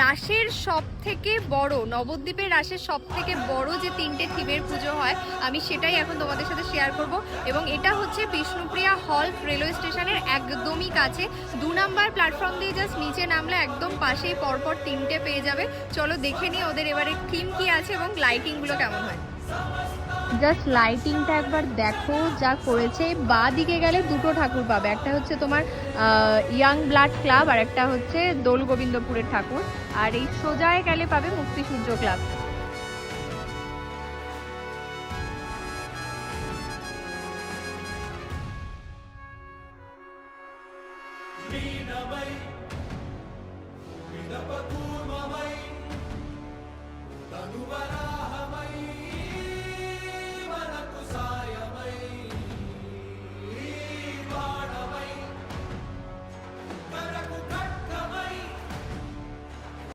রাসের সব থেকে বড়, নবদ্বীপের রাসের সব থেকে বড় যে 3টে থিমের পুজো হয়, আমি সেটাই এখন তোমাদের সাথে শেয়ার করব। এবং এটা হচ্ছে বিষ্ণুপ্রিয়া হল রেলওয়ে স্টেশনের একদমই কাছে, 2 নাম্বার প্ল্যাটফর্ম দিয়ে জাস্ট নিচে নামলে একদম পাশেই পরপর 3টে পেয়ে যাবে। চলো দেখে নিই ওদের এবারে থিম কি আছে এবং লাইটিংগুলো কেমন হয়। জাস্ট লাইটিংটা একবার দেখো যা করেছে। বা দিকে গেলে দুটো ঠাকুর পাবে, একটা হচ্ছে তোমার ইয়াং ব্লাড ক্লাব আর একটা হচ্ছে দোল গোবিন্দপুরের ঠাকুর, আর এই সোজায় গেলে পাবে মুক্তি সূর্য ক্লাব। Minamay, minapagmamay, tanubaran.